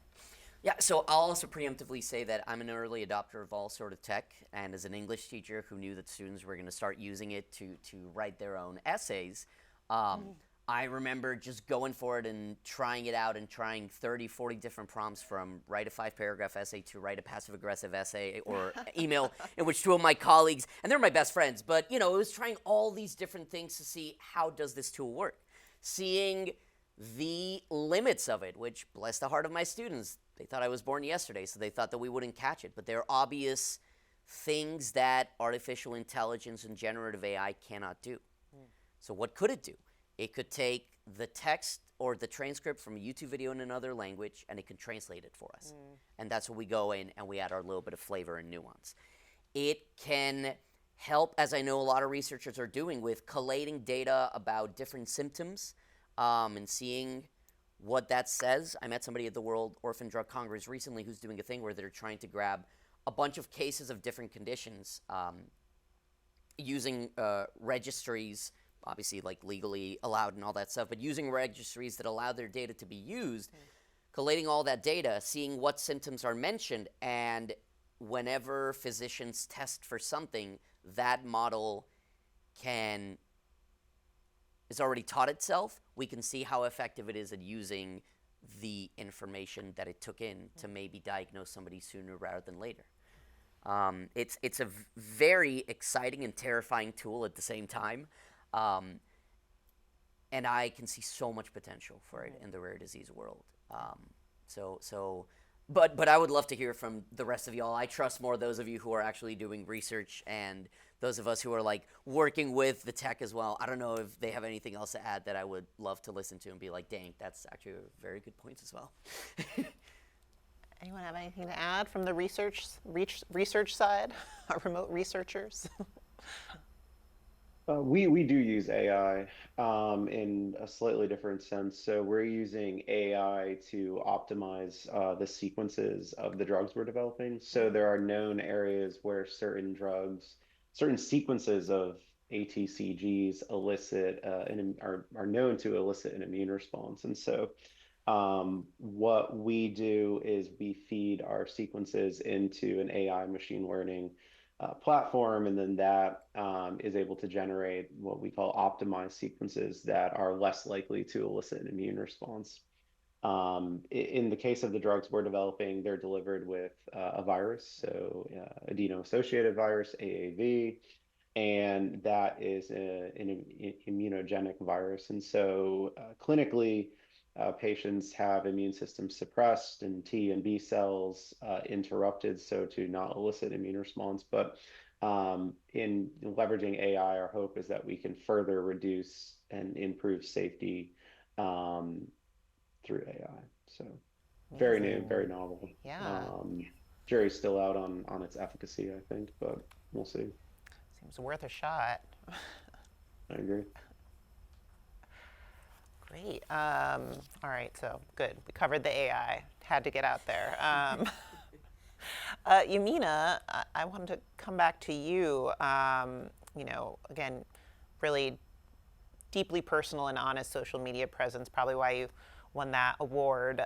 Yeah, so I'll also preemptively say that I'm an early adopter of all sort of tech, and as an English teacher who knew that students were going to start using it to write their own essays, I remember just going for it and trying it out and trying 30, 40 different prompts, from write a 5-paragraph essay to write a passive-aggressive essay or email in which two of my colleagues, and they're my best friends, but it was trying all these different things to see how does this tool work. Seeing the limits of it, which bless the heart of my students, they thought I was born yesterday, so they thought that we wouldn't catch it, but there are obvious things that artificial intelligence and generative AI cannot do. So what could it do? It could take the text or the transcript from a YouTube video in another language, and it can translate it for us. And that's where we go in and we add our little bit of flavor and nuance. It can help, as I know a lot of researchers are doing, with collating data about different symptoms and seeing what that says. I met somebody at the World Orphan Drug Congress recently who's doing a thing where they're trying to grab a bunch of cases of different conditions using registries, obviously like legally allowed and all that stuff, but using registries that allow their data to be used, collating all that data, seeing what symptoms are mentioned, and whenever physicians test for something, that model is already taught itself. We can see how effective it is at using the information that it took in to maybe diagnose somebody sooner rather than later. It's a very exciting and terrifying tool at the same time. And I can see so much potential for it in the rare disease world. But I would love to hear from the rest of y'all. I trust more those of you who are actually doing research and those of us who are like working with the tech as well. I don't know if they have anything else to add that I would love to listen to and be like, dang, that's actually a very good point as well. Anyone have anything to add from the research side, our remote researchers? We do use AI in a slightly different sense. So we're using AI to optimize the sequences of the drugs we're developing. So there are known areas where certain drugs certain sequences of ATCGs elicit are known to elicit an immune response. And so what we do is we feed our sequences into an AI machine learning platform, and then that is able to generate what we call optimized sequences that are less likely to elicit an immune response. In the case of the drugs we're developing, they're delivered with a virus, so adeno-associated virus, AAV, and that is an immunogenic virus. And so clinically, patients have immune systems suppressed and T and B cells interrupted, so to not elicit immune response. But in leveraging AI, our hope is that we can further reduce and improve safety through AI. So very new, very novel. Yeah. Jury's still out on its efficacy, I think, but we'll see. Seems worth a shot. I agree. Great. All right, so good. We covered the AI. Had to get out there. Yamina, I wanted to come back to you. Again, really deeply personal and honest social media presence, probably why you won that award.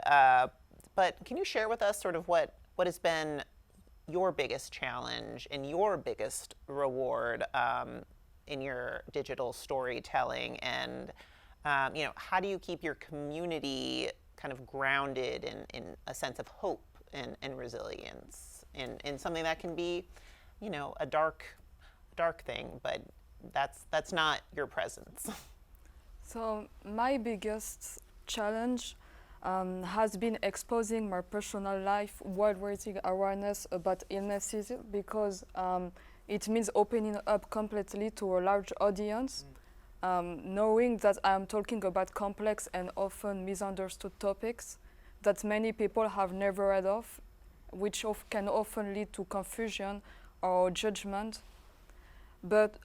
But can you share with us sort of what has been your biggest challenge and your biggest reward in your digital storytelling? And how do you keep your community kind of grounded in a sense of hope and resilience in something that can be, a dark thing, but that's not your presence. So my biggest challenge has been exposing my personal life while raising awareness about illnesses, because it means opening up completely to a large audience, knowing that I am talking about complex and often misunderstood topics that many people have never heard of, which can often lead to confusion or judgment. But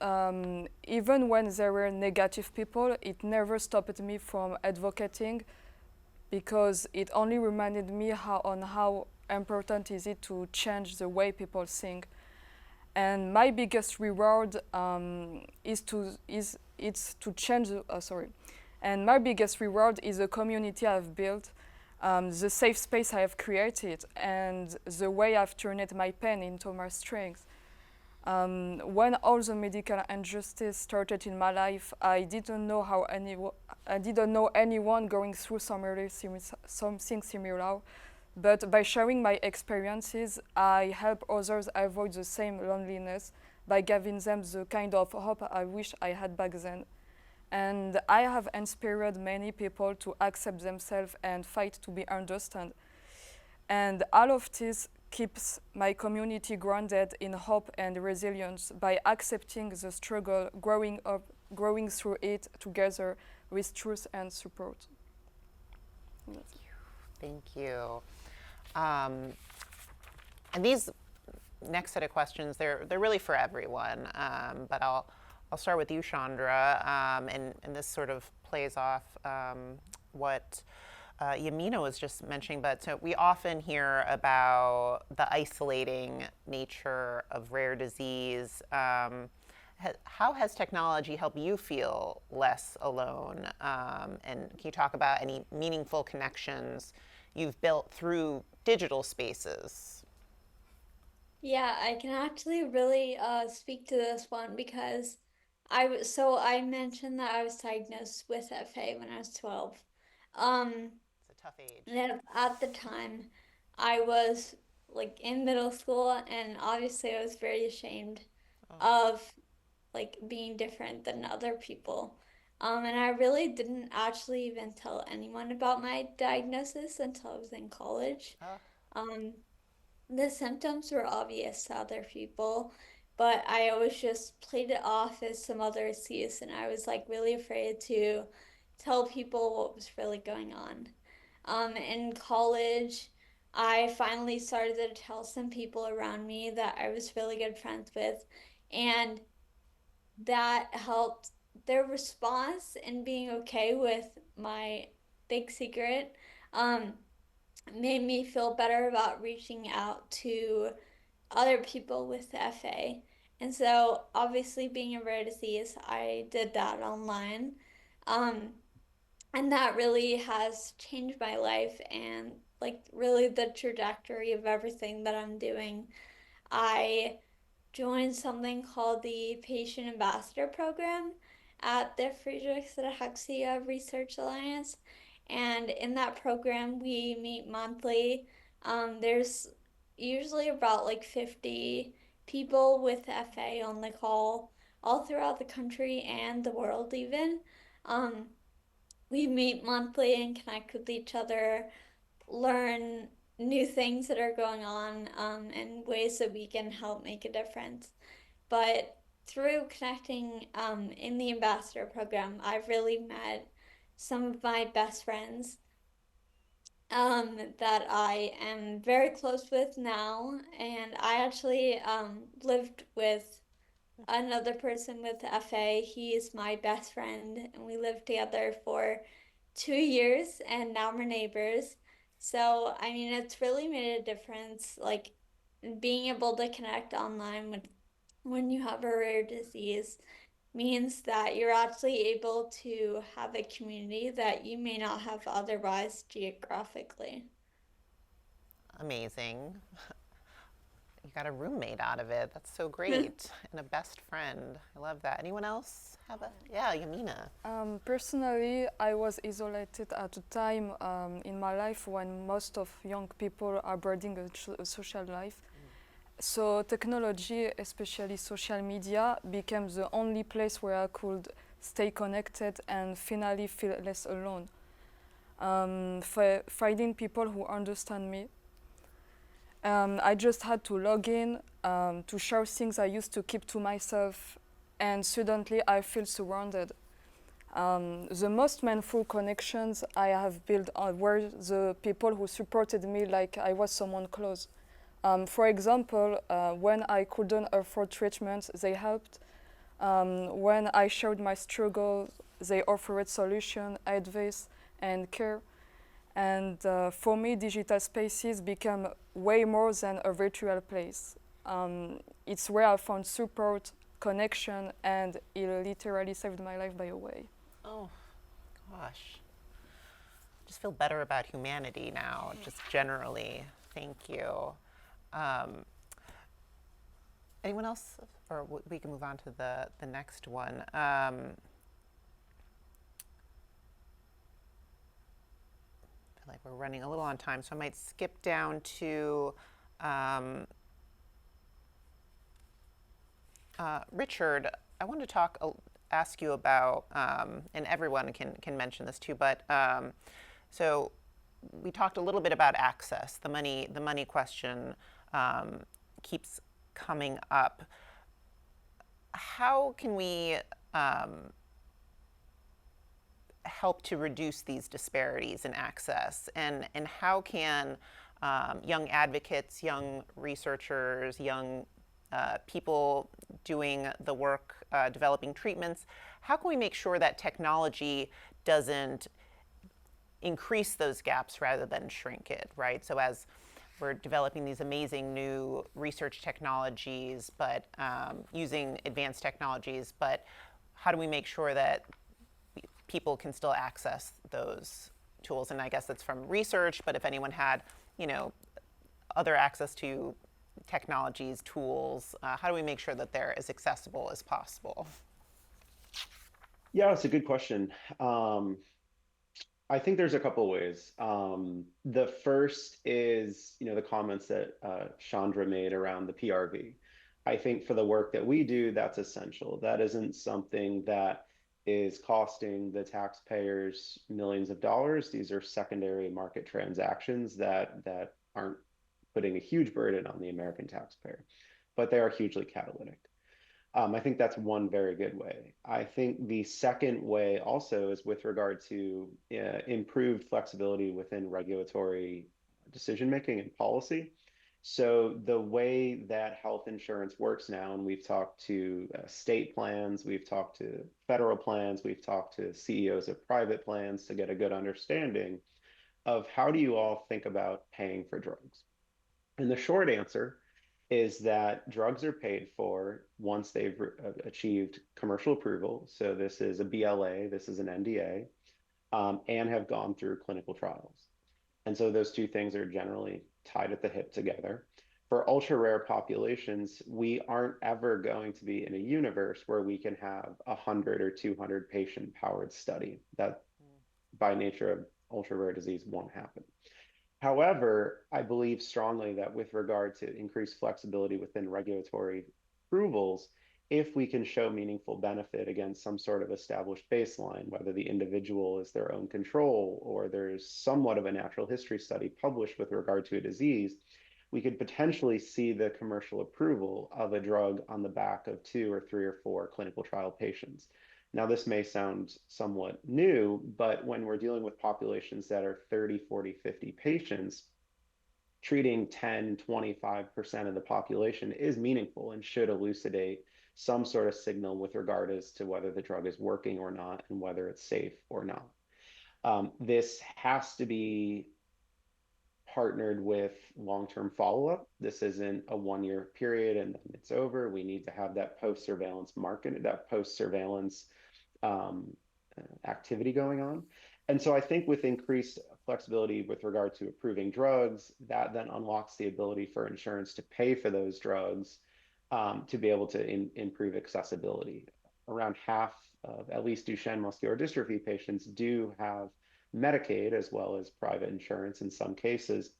even when there were negative people, it never stopped me from advocating, because it only reminded me how important is it to change the way people think. And my biggest reward is to change. And my biggest reward is the community I've built, the safe space I have created, and the way I've turned my pain into my strength. When all the medical injustice started in my life, I didn't know anyone going through something similar. But by sharing my experiences, I help others avoid the same loneliness by giving them the kind of hope I wish I had back then. And I have inspired many people to accept themselves and fight to be understood. And all of this keeps my community grounded in hope and resilience by accepting the struggle, growing through it together with truth and support. Thank you. And these next set of questions, they're really for everyone. But I'll start with you, Shandra, and this sort of plays off what Yamina was just mentioning. But so we often hear about the isolating nature of rare disease. How has technology helped you feel less alone? And can you talk about any meaningful connections you've built through digital spaces? Yeah, I can actually really speak to this one because I mentioned that I was diagnosed with FA when I was 12. Um, It's a tough age. and at the time, I was like in middle school, and obviously I was very ashamed of like being different than other people. And I really didn't actually even tell anyone about my diagnosis until I was in college. Oh, Um, the symptoms were obvious to other people, but I always just played it off as some other excuse, and I was like really afraid to tell people what was really going on. In college, I finally started to tell some people around me that I was really good friends with, and that helped their response and being okay with my big secret. Um, Made me feel better about reaching out to other people with FA. And so obviously being a rare disease, I did that online. Um, and that really has changed my life and like really the trajectory of everything that I'm doing. I joined something called the Patient Ambassador Program at the Friedreich's Ataxia Research Alliance. And in that program, we meet monthly. There's usually about like 50 people with FA on the call all throughout the country and the world, even. Um, we meet monthly and connect with each other, learn new things that are going on, and ways that we can help make a difference. But through connecting in the ambassador program, I've really met some of my best friends that I am very close with now. And I actually lived with another person with FA. He is my best friend, and we lived together for 2 years, and now we're neighbors. So, I mean, it's really made a difference, like being able to connect online with when you have a rare disease means that you're actually able to have a community that you may not have otherwise geographically. Amazing. You got a roommate out of it. That's so great. And a best friend. I love that. Anyone else have a? Yeah, Yamina. Personally, I was isolated at a time in my life when most of young people are building a social life. So technology, especially social media, became the only place where I could stay connected and finally feel less alone. Finding people who understand me. I just had to log in to share things I used to keep to myself, and suddenly I feel surrounded. The most meaningful connections I have built were the people who supported me like I was someone close. For example, when I couldn't afford treatment, they helped. When I shared my struggles, they offered solution, advice, and care. And for me, digital spaces become way more than a virtual place. It's where I found support, connection, and it literally saved my life by a way. Oh, gosh. Just feel better about humanity now, just generally. Thank you. Um, anyone else? Or we can move on to the next one. I feel like we're running a little on time, so I might skip down to Richard. I want to ask you about, and everyone can mention this too, but so we talked a little bit about access. The money question keeps coming up. How can we help to reduce these disparities in access, and how can young advocates, young researchers, young people doing the work, developing treatments, how can we make sure that technology doesn't increase those gaps rather than shrink it, right? So as we're developing these amazing new research technologies, but using advanced technologies, but how do we make sure that people can still access those tools? And I guess that's from research, but if anyone had, other access to technologies, tools, how do we make sure that they're as accessible as possible? Yeah, it's a good question. I think there's a couple ways. The first is, the comments that Shandra made around the PRV. I think for the work that we do, that's essential. That isn't something that is costing the taxpayers millions of dollars. These are secondary market transactions that aren't putting a huge burden on the American taxpayer, but they are hugely catalytic. I think that's one very good way. I think the second way also is with regard to improved flexibility within regulatory decision making and policy. So the way that health insurance works now, and we've talked to state plans, we've talked to federal plans, we've talked to CEOs of private plans to get a good understanding of how do you all think about paying for drugs. And the short answer is that drugs are paid for once they've achieved commercial approval. So this is a BLA, this is an NDA, and have gone through clinical trials. And so those two things are generally tied at the hip together. For ultra rare populations, we aren't ever going to be in a universe where we can have 100 or 200 patient powered study. That by nature of ultra rare disease won't happen. However, I believe strongly that with regard to increased flexibility within regulatory approvals, if we can show meaningful benefit against some sort of established baseline, whether the individual is their own control or there's somewhat of a natural history study published with regard to a disease, we could potentially see the commercial approval of a drug on the back of 2 or 3 or 4 clinical trial patients. Now, this may sound somewhat new, but when we're dealing with populations that are 30, 40, 50 patients, treating 10, 25% of the population is meaningful and should elucidate some sort of signal with regard as to whether the drug is working or not and whether it's safe or not. This has to be partnered with long-term follow-up. This isn't a 1-year period and then it's over. We need to have that post-surveillance market, that post-surveillance activity going on. And so I think with increased flexibility with regard to approving drugs, that then unlocks the ability for insurance to pay for those drugs to be able to improve accessibility. Around half of at least Duchenne muscular dystrophy patients do have Medicaid as well as private insurance in some cases.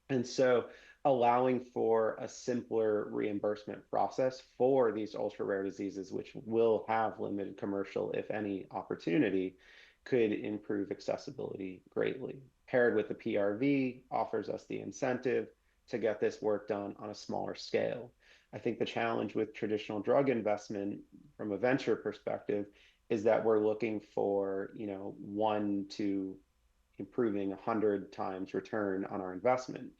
And so allowing for a simpler reimbursement process for these ultra rare diseases, which will have limited commercial, if any, opportunity, could improve accessibility greatly. Paired with the PRV offers us the incentive to get this work done on a smaller scale. I think the challenge with traditional drug investment from a venture perspective is that we're looking for, 1 to improving 100 times return on our investment.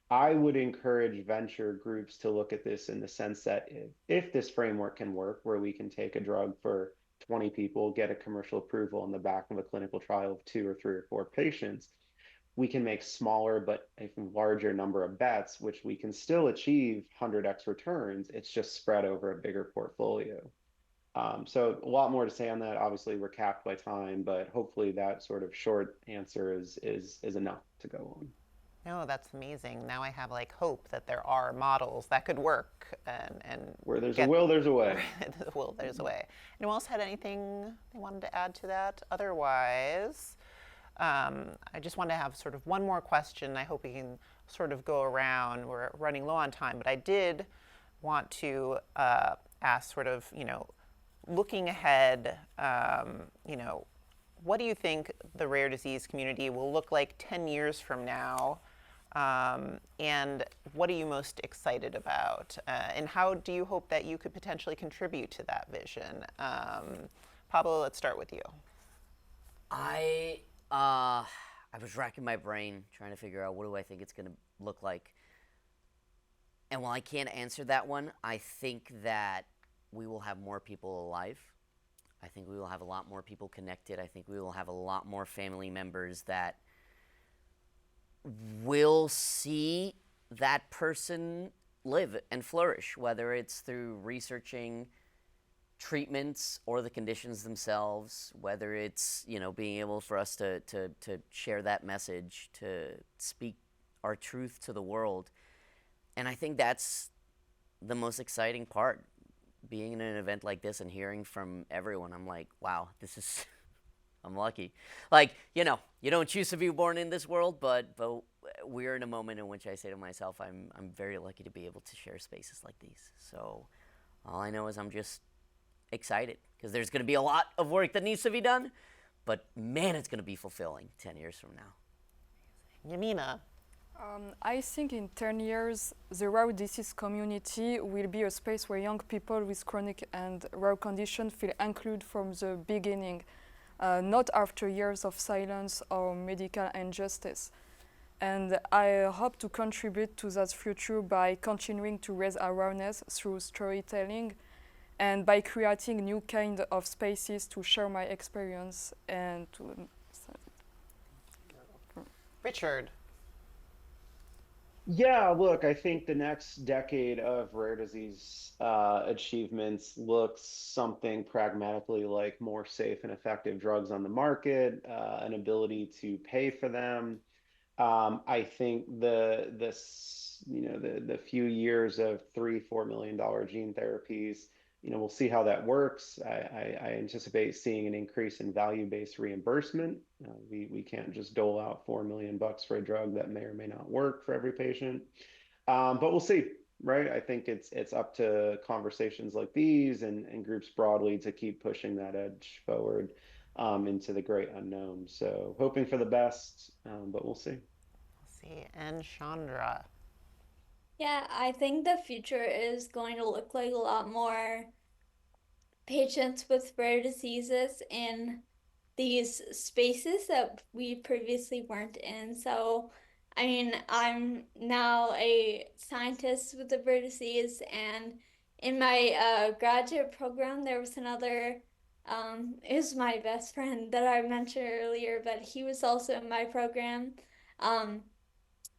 I would encourage venture groups to look at this in the sense that if this framework can work, where we can take a drug for 20 people, get a commercial approval on the back of a clinical trial of 2 or 3 or 4 patients, we can make smaller but a larger number of bets, which we can still achieve 100x returns. It's just spread over a bigger portfolio. So a lot more to say on that. Obviously, we're capped by time, but hopefully that sort of short answer is enough to go on. No, that's amazing. Now I have like hope that there are models that could work and where there's a will, there's a way. The will, there's a way. Anyone else had anything they wanted to add to that? Otherwise, I just want to have sort of one more question. I hope we can sort of go around. We're running low on time, but I did want to ask sort of, looking ahead, what do you think the rare disease community will look like 10 years from now? And what are you most excited about? And how do you hope that you could potentially contribute to that vision? Pablo, let's start with you. I was racking my brain trying to figure out what do I think it's going to look like. And while I can't answer that one, I think that we will have more people alive. I think we will have a lot more people connected. I think we will have a lot more family members that will see that person live and flourish, whether it's through researching treatments or the conditions themselves, whether it's, being able for us to share that message, to speak our truth to the world. And I think that's the most exciting part. Being in an event like this and hearing from everyone, I'm like, wow, I'm lucky. Like, you don't choose to be born in this world, but we're in a moment in which I say to myself, I'm very lucky to be able to share spaces like these. So all I know is I'm just excited because there's going to be a lot of work that needs to be done, but man, it's going to be fulfilling 10 years from now. Yamina. I think in 10 years, the rare disease community will be a space where young people with chronic and rare conditions feel included from the beginning, not after years of silence or medical injustice. And I hope to contribute to that future by continuing to raise awareness through storytelling and by creating new kind of spaces to share my experience and to... Richard. Yeah, look, I think the next decade of rare disease achievements looks something pragmatically like more safe and effective drugs on the market, an ability to pay for them. I think the few years of $3-4 million gene therapies, we'll see how that works. I anticipate seeing an increase in value-based reimbursement. We can't just dole out $4 million for a drug that may or may not work for every patient. But we'll see, right? I think it's up to conversations like these and groups broadly to keep pushing that edge forward into the great unknown. So hoping for the best, but we'll see. See, and Chandra. Yeah, I think the future is going to look like a lot more patients with rare diseases in these spaces that we previously weren't in. So, I mean, I'm now a scientist with a rare disease, and in my graduate program, there was another, is my best friend that I mentioned earlier, but he was also in my program. Um,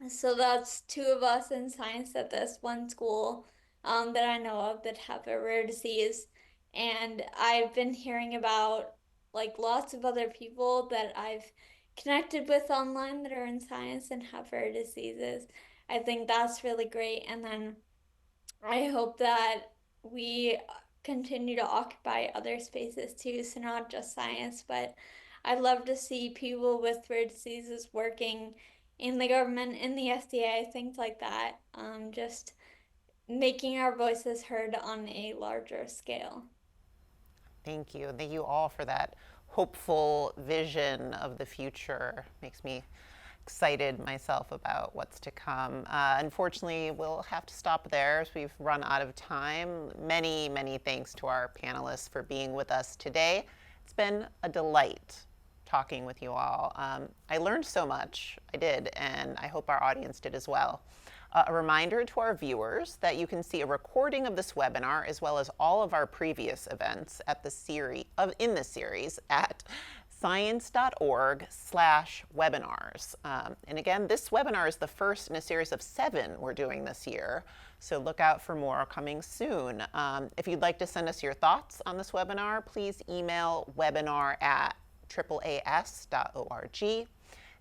so that's two of us in science at this one school that I know of that have a rare disease. And I've been hearing about like lots of other people that I've connected with online that are in science and have rare diseases. I think that's really great. And then I hope that we continue to occupy other spaces too, so not just science, but I'd love to see people with rare diseases working in the government, in the FDA, things like that. Just making our voices heard on a larger scale. Thank you. Thank you all for that hopeful vision of the future. Makes me excited myself about what's to come. Unfortunately, we'll have to stop there as we've run out of time. Many, many thanks to our panelists for being with us today. It's been a delight talking with you all. I learned so much. I did, and I hope our audience did as well. A reminder to our viewers that you can see a recording of this webinar as well as all of our previous events at in the series at science.org/webinars. And again, this webinar is the first in a series of 7 we're doing this year, so look out for more coming soon. If you'd like to send us your thoughts on this webinar, please email webinar@AAAS.org.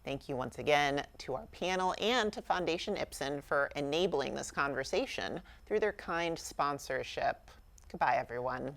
Thank you once again to our panel and to Foundation Ipsen for enabling this conversation through their kind sponsorship. Goodbye, everyone.